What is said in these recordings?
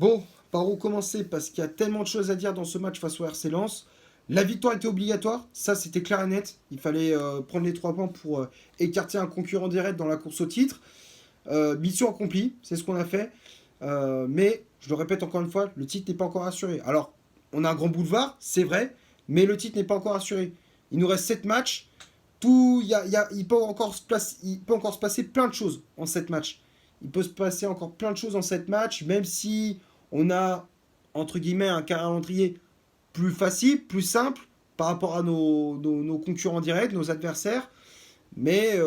Bon, par où commencer? Parce qu'il y a tellement de choses à dire dans ce match face au RC Lens. La victoire était obligatoire, ça c'était clair et net. Il fallait prendre les 3 points pour écarter un concurrent direct dans la course au titre. Mission accomplie, c'est ce qu'on a fait. Mais, je le répète encore une fois, le titre n'est pas encore assuré. Alors, on a un grand boulevard, c'est vrai, mais le titre n'est pas encore assuré. Il nous reste 7 matchs. Il peut il peut encore se passer plein de choses en 7 matchs. Il peut se passer encore plein de choses en 7 matchs, même si on a, entre guillemets, un calendrier plus facile, plus simple par rapport à nos concurrents directs, nos adversaires. Mais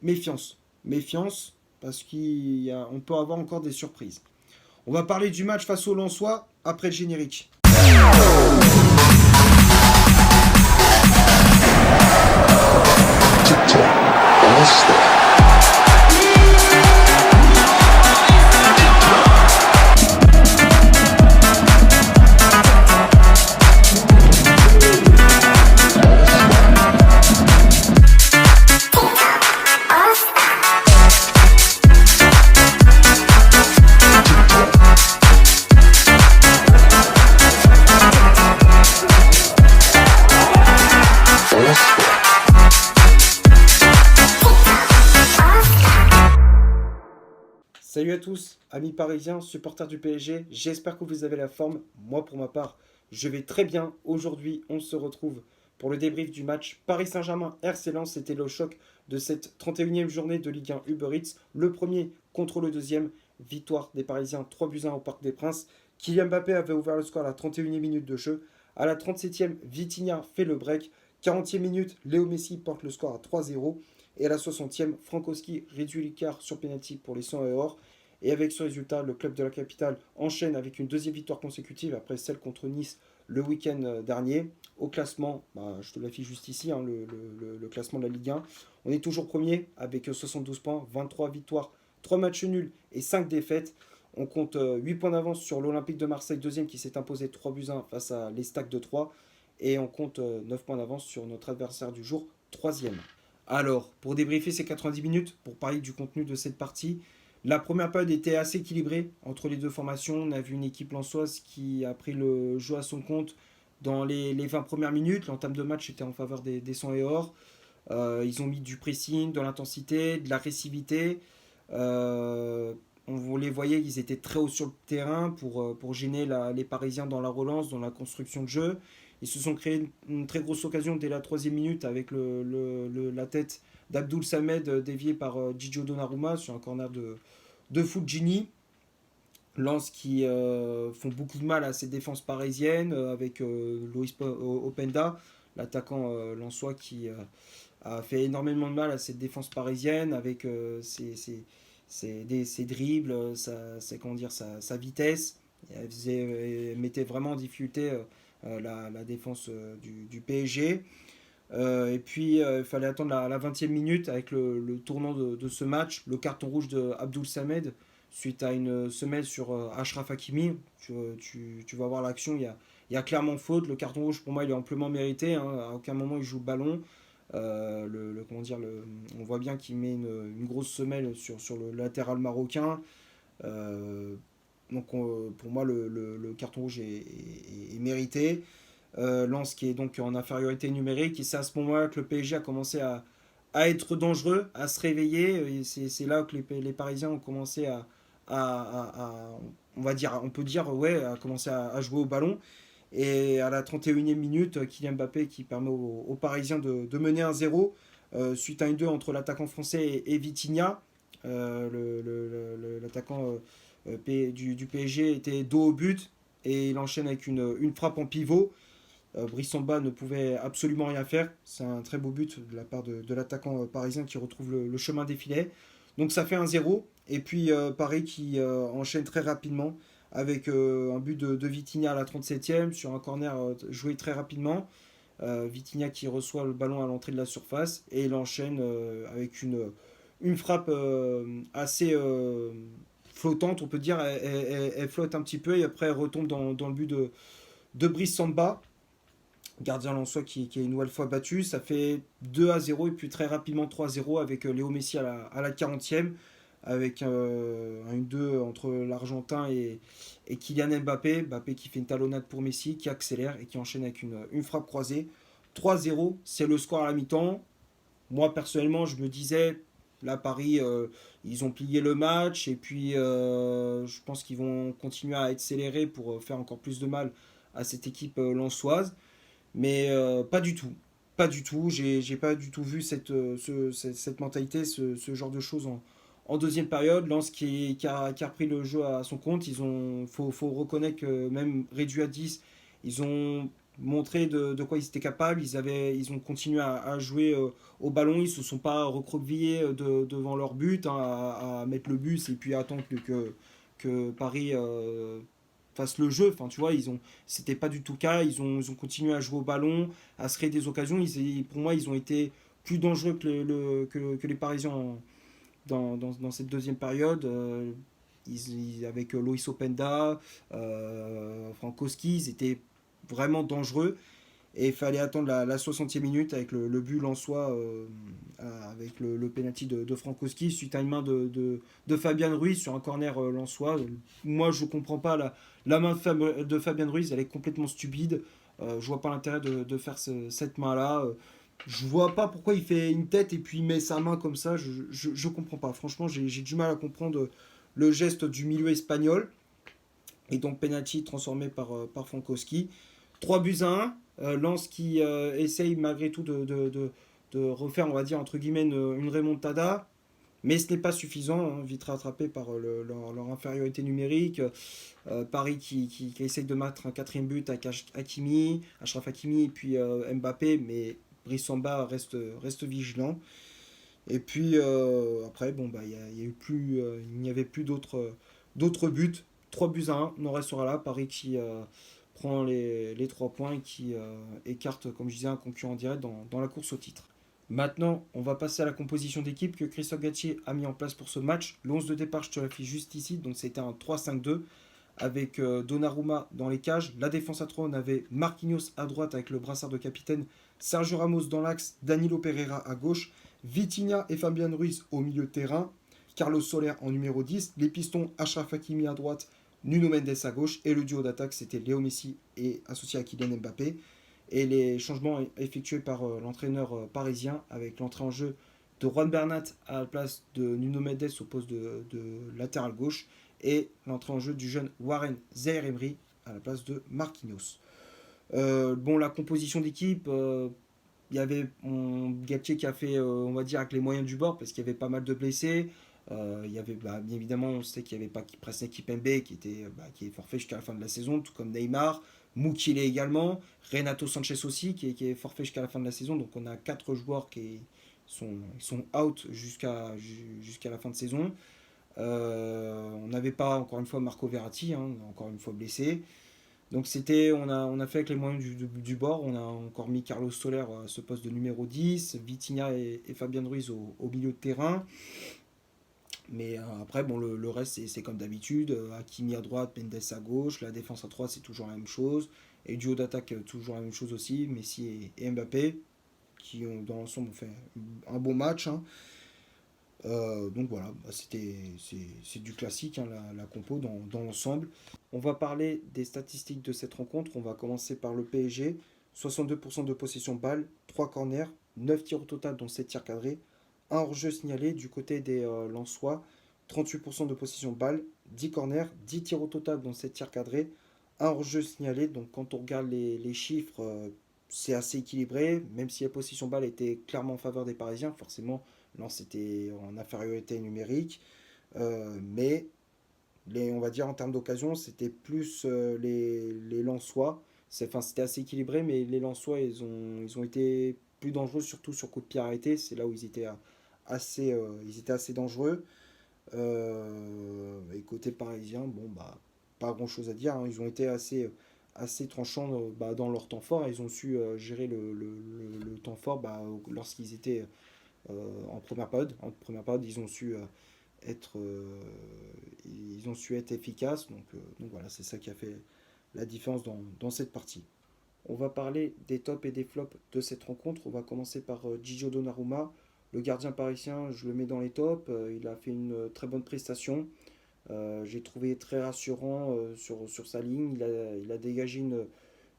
méfiance. Méfiance, parce qu'on peut avoir encore des surprises. On va parler du match face au Lensois après le générique. Salut à tous, amis parisiens, supporters du PSG, j'espère que vous avez la forme. Moi pour ma part, je vais très bien. Aujourd'hui, on se retrouve pour le débrief du match Paris Saint-Germain-RC Lens. C'était le choc de cette 31e journée de Ligue 1 Uber Eats. Le premier contre le deuxième, victoire des Parisiens 3-1 au Parc des Princes. Kylian Mbappé avait ouvert le score à la 31e minute de jeu. À la 37e, Vitinha fait le break. 40e minute, Léo Messi porte le score à 3-0. Et à la 60e, Frankowski réduit l'écart sur penalty pour les 100 et or. Et avec ce résultat, le club de la capitale enchaîne avec une deuxième victoire consécutive après celle contre Nice le week-end dernier. Au classement, je te l'affiche juste ici, le classement de la Ligue 1. On est toujours premier avec 72 points, 23 victoires, 3 matchs nuls et 5 défaites. On compte 8 points d'avance sur l'Olympique de Marseille, deuxième qui s'est imposé 3-1 face à l'Estac de 3. Et on compte 9 points d'avance sur notre adversaire du jour, troisième. Alors, pour débriefer ces 90 minutes, pour parler du contenu de cette partie, la première période était assez équilibrée entre les deux formations. On a vu une équipe lensoise qui a pris le jeu à son compte dans les 20 premières minutes. L'entame de match était en faveur des 100 et or. Ils ont mis du pressing, de l'intensité, de l'agressivité. On les voyait, ils étaient très hauts sur le terrain pour gêner les Parisiens dans la relance, dans la construction de jeu. Ils se sont créés une très grosse occasion dès la 3e minute avec la tête d'Abdoul Samed déviée par Gigio Donnarumma sur un corner de Fulgini. Lens qui font beaucoup de mal à ces défenses parisiennes avec Loïs Openda, l'attaquant lensois qui a fait énormément de mal à cette défense parisienne avec ses dribbles, sa vitesse. Elle mettait vraiment en difficulté la défense du PSG. Et puis il fallait attendre la 20e minute avec le tournant de ce match, le carton rouge de Abdoul Samed suite à une semelle sur Achraf Hakimi. Tu vas voir l'action, il y a clairement faute. Le carton rouge pour moi il est amplement mérité, hein. À aucun moment il joue le ballon. On voit bien qu'il met une grosse semelle sur le latéral marocain. Pour moi le carton rouge est mérité. Lens qui est donc en infériorité numérique. Et c'est à ce moment-là que le PSG a commencé à être dangereux, à se réveiller. Et c'est là que les Parisiens ont commencé on peut dire, ouais, à commencer à jouer au ballon. Et à la 31e minute, Kylian Mbappé qui permet aux Parisiens de mener 1-0 suite à une 2 entre l'attaquant français et Vitinha. L'attaquant du PSG était dos au but et il enchaîne avec une frappe en pivot. Brice Samba ne pouvait absolument rien faire. C'est un très beau but de la part de l'attaquant parisien qui retrouve le chemin des filets. Donc ça fait 1-0. Et puis Paris qui enchaîne très rapidement avec un but de Vitinha à la 37e sur un corner joué très rapidement. Vitinha qui reçoit le ballon à l'entrée de la surface et il enchaîne avec une frappe assez flottante, on peut dire. Elle flotte un petit peu et après elle retombe dans le but de Brice Samba, gardien lensois qui est une nouvelle fois battu. Ça fait 2-0 et puis très rapidement 3-0 avec Léo Messi à la 40e avec un 2 entre l'Argentin et Kylian Mbappé. Mbappé qui fait une talonnade pour Messi, qui accélère et qui enchaîne avec une frappe croisée. 3-0, c'est le score à la mi-temps. Moi, personnellement, je me disais, là, Paris, ils ont plié le match et puis je pense qu'ils vont continuer à accélérer pour faire encore plus de mal à cette équipe lensoise. Mais pas du tout. Pas du tout. J'ai pas du tout vu cette mentalité, ce genre de choses en deuxième période. Lens qui a repris le jeu à son compte. Faut reconnaître que même réduit à 10, ils ont montré de quoi ils étaient capables. Ils ont continué à jouer au ballon. Ils se sont pas recroquevillés devant leur but, hein, à mettre le bus et puis à attendre que Paris fasse le jeu. Enfin, tu vois, c'était pas du tout le cas. Ils ont continué à jouer au ballon, à se créer des occasions. Pour moi, ils ont été plus dangereux que les Parisiens dans cette deuxième période. Avec Loïs Openda, Frankowski, ils étaient vraiment dangereux. Et il fallait attendre la 60e minute avec le but lensois, avec le penalty de Frankowski, suite à une main de Fabien Ruiz sur un corner lensois. Moi, je ne comprends pas. La main de Fabien Ruiz, elle est complètement stupide. Je vois pas l'intérêt de faire cette main-là. Je vois pas pourquoi il fait une tête et puis il met sa main comme ça. Je comprends pas. Franchement, j'ai du mal à comprendre le geste du milieu espagnol. Et donc, penalty transformé par Frankowski. 3 buts à 1. Lens qui essaye malgré tout de refaire, on va dire, entre guillemets, une remontada. Mais ce n'est pas suffisant, hein, vite rattrapé par leur infériorité numérique. Paris qui essaye de mettre un quatrième but avec Hakimi, Achraf Hakimi et puis Mbappé, mais Brice Samba reste vigilant. Et puis après, bon, bah, il n'y avait plus d'autres buts. 3 buts à 1, on en restera là. Paris qui prend les 3 points et qui écarte, comme je disais, un concurrent direct dans la course au titre. Maintenant, on va passer à la composition d'équipe que Christophe Galtier a mis en place pour ce match. Le 11 de départ, je te l'affiche juste ici. Donc c'était un 3-5-2 avec Donnarumma dans les cages. La défense à 3, on avait Marquinhos à droite avec le brassard de capitaine, Sergio Ramos dans l'axe, Danilo Pereira à gauche, Vitinha et Fabien Ruiz au milieu de terrain, Carlos Soler en numéro 10, les pistons Achraf Hakimi à droite, Nuno Mendes à gauche, et le duo d'attaque c'était Léo Messi et associé à Kylian Mbappé. Et les changements effectués par l'entraîneur parisien avec l'entrée en jeu de Juan Bernat à la place de Nuno Mendes au poste de latéral gauche et l'entrée en jeu du jeune Warren Zaïre-Emery à la place de Marquinhos. Bon, la composition d'équipe, il y avait Galtier qui a fait, on va dire, avec les moyens du bord parce qu'il y avait pas mal de blessés. Il y avait, bien évidemment, on sait qu'il n'y avait pas Presnel Kimpembe qui est forfait jusqu'à la fin de la saison, tout comme Neymar, Mukile également, Renato Sanchez aussi qui est forfait jusqu'à la fin de la saison. Donc on a 4 joueurs qui sont out jusqu'à la fin de saison. On n'avait pas encore une fois Marco Verratti, hein, encore une fois blessé. Donc on a fait avec les moyens du bord. On a encore mis Carlos Soler à ce poste de numéro 10, Vitinha et Fabien Ruiz au milieu de terrain. Mais après, bon, le reste, c'est comme d'habitude. Hakimi à droite, Mendes à gauche. La défense à 3 c'est toujours la même chose. Et du haut d'attaque, toujours la même chose aussi. Messi et Mbappé, qui ont, dans l'ensemble ont fait un bon match, hein. Donc voilà, c'est du classique, hein, la compo dans l'ensemble. On va parler des statistiques de cette rencontre. On va commencer par le PSG. 62% de possession balle, 3 corners, 9 tirs au total, dont 7 tirs cadrés. Un hors-jeu signalé du côté des Lensois. 38% de possession balle, 10 corners, 10 tirs au total, dont 7 tirs cadrés. Un hors-jeu signalé. Donc quand on regarde les chiffres, c'est assez équilibré. Même si la possession balle était clairement en faveur des Parisiens, forcément non, c'était en infériorité numérique. Mais on va dire en termes d'occasion, c'était plus les Lensois. C'était assez équilibré, mais les Lensois, ils ont été plus dangereux, surtout sur coup de pied arrêté. C'est là où ils étaient assez dangereux. Et côté parisien, bon, bah, pas grand chose à dire, hein. Ils ont été assez tranchants dans leur temps fort. Ils ont su gérer le temps fort lorsqu'ils étaient en première période. En première période, être, euh, ils ont su être efficaces. Donc voilà, c'est ça qui a fait la différence dans cette partie. On va parler des tops et des flops de cette rencontre. On va commencer par Gigio Donnarumma. Le gardien parisien, je le mets dans les tops. Il a fait une très bonne prestation. J'ai trouvé très rassurant sur sa ligne. Il a dégagé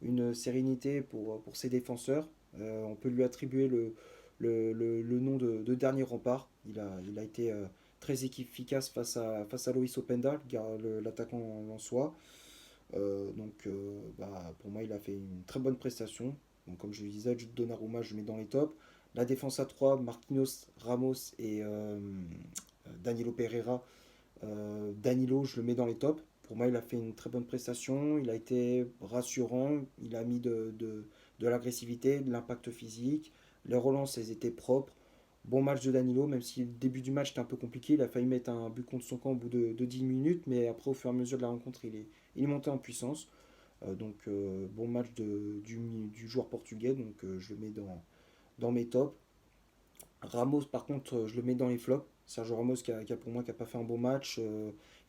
une sérénité pour ses défenseurs. On peut lui attribuer le nom de dernier rempart. Il a été très efficace face à Loïs Openda, l'attaquant lensois. Pour moi, il a fait une très bonne prestation. Donc, comme je le disais, Jude Donnarumma, je le mets dans les tops. La défense à 3, Marquinhos, Ramos et Danilo Pereira. Danilo, je le mets dans les tops. Pour moi, il a fait une très bonne prestation. Il a été rassurant. Il a mis de l'agressivité, de l'impact physique. Les relances, elles étaient propres. Bon match de Danilo, même si le début du match était un peu compliqué. Il a failli mettre un but contre son camp au bout de 10 minutes. Mais après, au fur et à mesure de la rencontre, il est monté en puissance. Bon match du joueur portugais. Donc, je le mets dans mes tops. Ramos, par contre, je le mets dans les flops. Sergio Ramos, pour moi, qui n'a pas fait un bon match.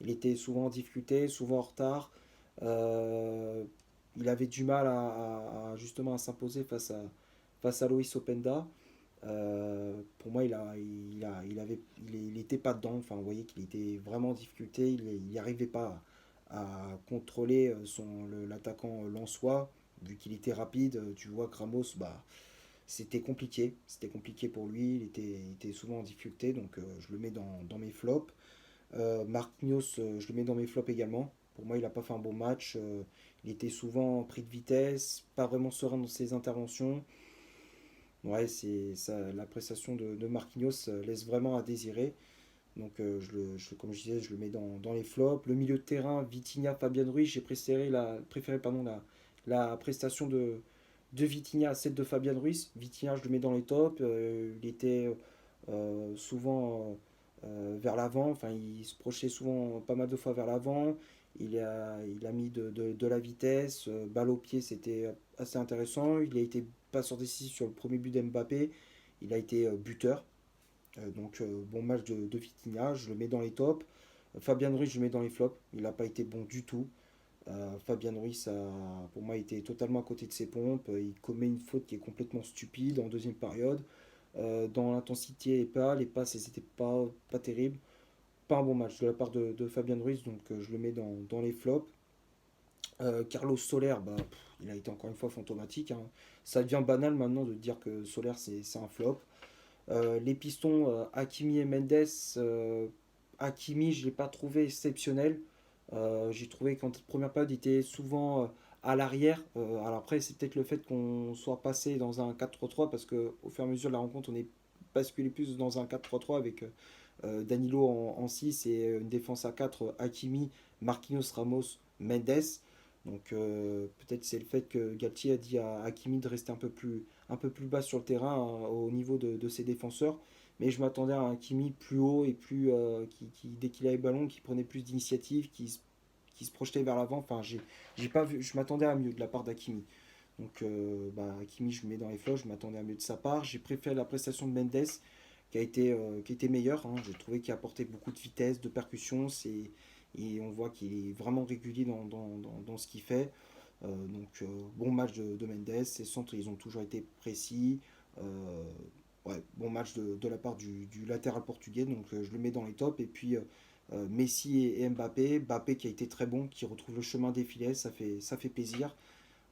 Il était souvent en difficulté, souvent en retard. Euh, il avait du mal justement à s'imposer face à Loïs Openda. Pour moi, il était pas dedans. Enfin, vous voyez qu'il était vraiment en difficulté. Il n'y arrivait pas à contrôler l'attaquant lensois. Vu qu'il était rapide, tu vois que Ramos, bah, c'était compliqué. C'était compliqué pour lui. Il était souvent en difficulté. Donc, je le mets dans mes flops. Marquinhos, je le mets dans mes flops également. Pour moi, il n'a pas fait un bon match. Il était souvent pris de vitesse, pas vraiment serein dans ses interventions. Ouais, la prestation de Marquinhos laisse vraiment à désirer. Donc, comme je disais, je le mets dans les flops. Le milieu de terrain, Vitinha, Fabian Ruiz, j'ai préféré la prestation de Vitinha à celle de Fabian Ruiz. Vitinha, je le mets dans les tops. Il était souvent vers l'avant. Enfin, il se projetait souvent pas mal de fois vers l'avant. Il a mis de la vitesse. Balle au pied, c'était assez intéressant. Il a été passeur décisif sur le premier but d'Mbappé. Il a été buteur. Bon match de Vitinha, je le mets dans les tops. Fabien Ruiz, je le mets dans les flops. Il n'a pas été bon du tout. Fabien Ruiz pour moi, été totalement à côté de ses pompes. Il commet une faute qui est complètement stupide en deuxième période. Dans l'intensité et pas, les passes, elles n'étaient pas terribles. Pas un bon match de la part de Fabien Ruiz, donc je le mets dans les flops. Carlos Soler, il a été encore une fois fantomatique, hein. Ça devient banal maintenant de dire que Soler c'est un flop. Les pistons, Hakimi et Mendes. Hakimi, je ne l'ai pas trouvé exceptionnel. J'ai trouvé qu'en première période, il était souvent à l'arrière. Alors après, c'est peut-être le fait qu'on soit passé dans un 4-3-3 parce qu'au fur et à mesure de la rencontre, on est basculé plus dans un 4-3-3 avec Danilo en 6 et une défense à 4, Hakimi, Marquinhos, Ramos, Mendes. Donc peut-être c'est le fait que Galtier a dit à Hakimi de rester un peu plus bas sur le terrain au niveau de ses défenseurs. Mais je m'attendais à un Hakimi plus haut et dès qu'il avait le ballon, qui prenait plus d'initiative, qui se projetait vers l'avant. Enfin, j'ai pas vu, je m'attendais à mieux de la part d'Hakimi. Donc Hakimi, je le mets dans les flops, je m'attendais à mieux de sa part. J'ai préféré la prestation de Mendes qui a été meilleure, hein. J'ai trouvé qu'il apportait beaucoup de vitesse, de percussion. Et on voit qu'il est vraiment régulier dans ce qu'il fait. Bon match de Mendes. Ses centres, ils ont toujours été précis. Euh, bon match de la part du latéral portugais. Donc, je le mets dans les tops. Et puis, Messi et Mbappé. Mbappé qui a été très bon, qui retrouve le chemin des filets. Ça fait plaisir.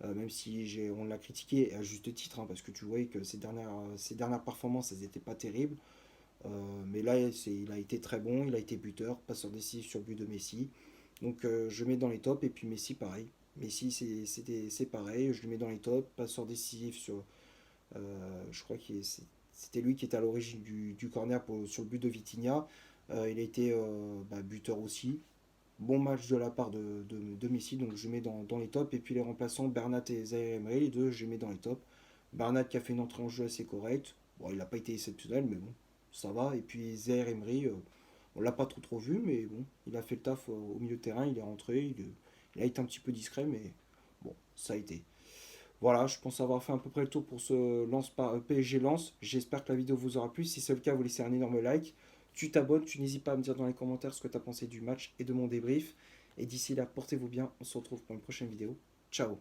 Même si on l'a critiqué à juste titre, hein, parce que tu voyais que ses dernières performances, elles n'étaient pas terribles. Mais là, il a été très bon, il a été buteur, passeur décisif sur le but de Messi. Donc je mets dans les tops, et puis Messi pareil. Messi c'est pareil, je le mets dans les tops, passeur décisif je crois que c'était lui qui était à l'origine du corner sur le but de Vitinha. Il a été buteur aussi. Bon match de la part de Messi, donc je mets dans les tops. Et puis les remplaçants, Bernat et Zaire Emery, les deux, je les mets dans les tops. Bernat qui a fait une entrée en jeu assez correcte. Bon, il n'a pas été exceptionnel, mais bon, ça va. Et puis Zaire Emery, on l'a pas trop vu, mais bon, il a fait le taf au milieu de terrain, il est rentré, il a été un petit peu discret, mais bon, ça a été. Voilà, je pense avoir fait à peu près le tour pour ce PSG Lance. J'espère que la vidéo vous aura plu. Si c'est le cas, vous laissez un énorme like. Tu t'abonnes, tu n'hésites pas à me dire dans les commentaires ce que tu as pensé du match et de mon débrief. Et d'ici là, portez-vous bien. On se retrouve pour une prochaine vidéo. Ciao.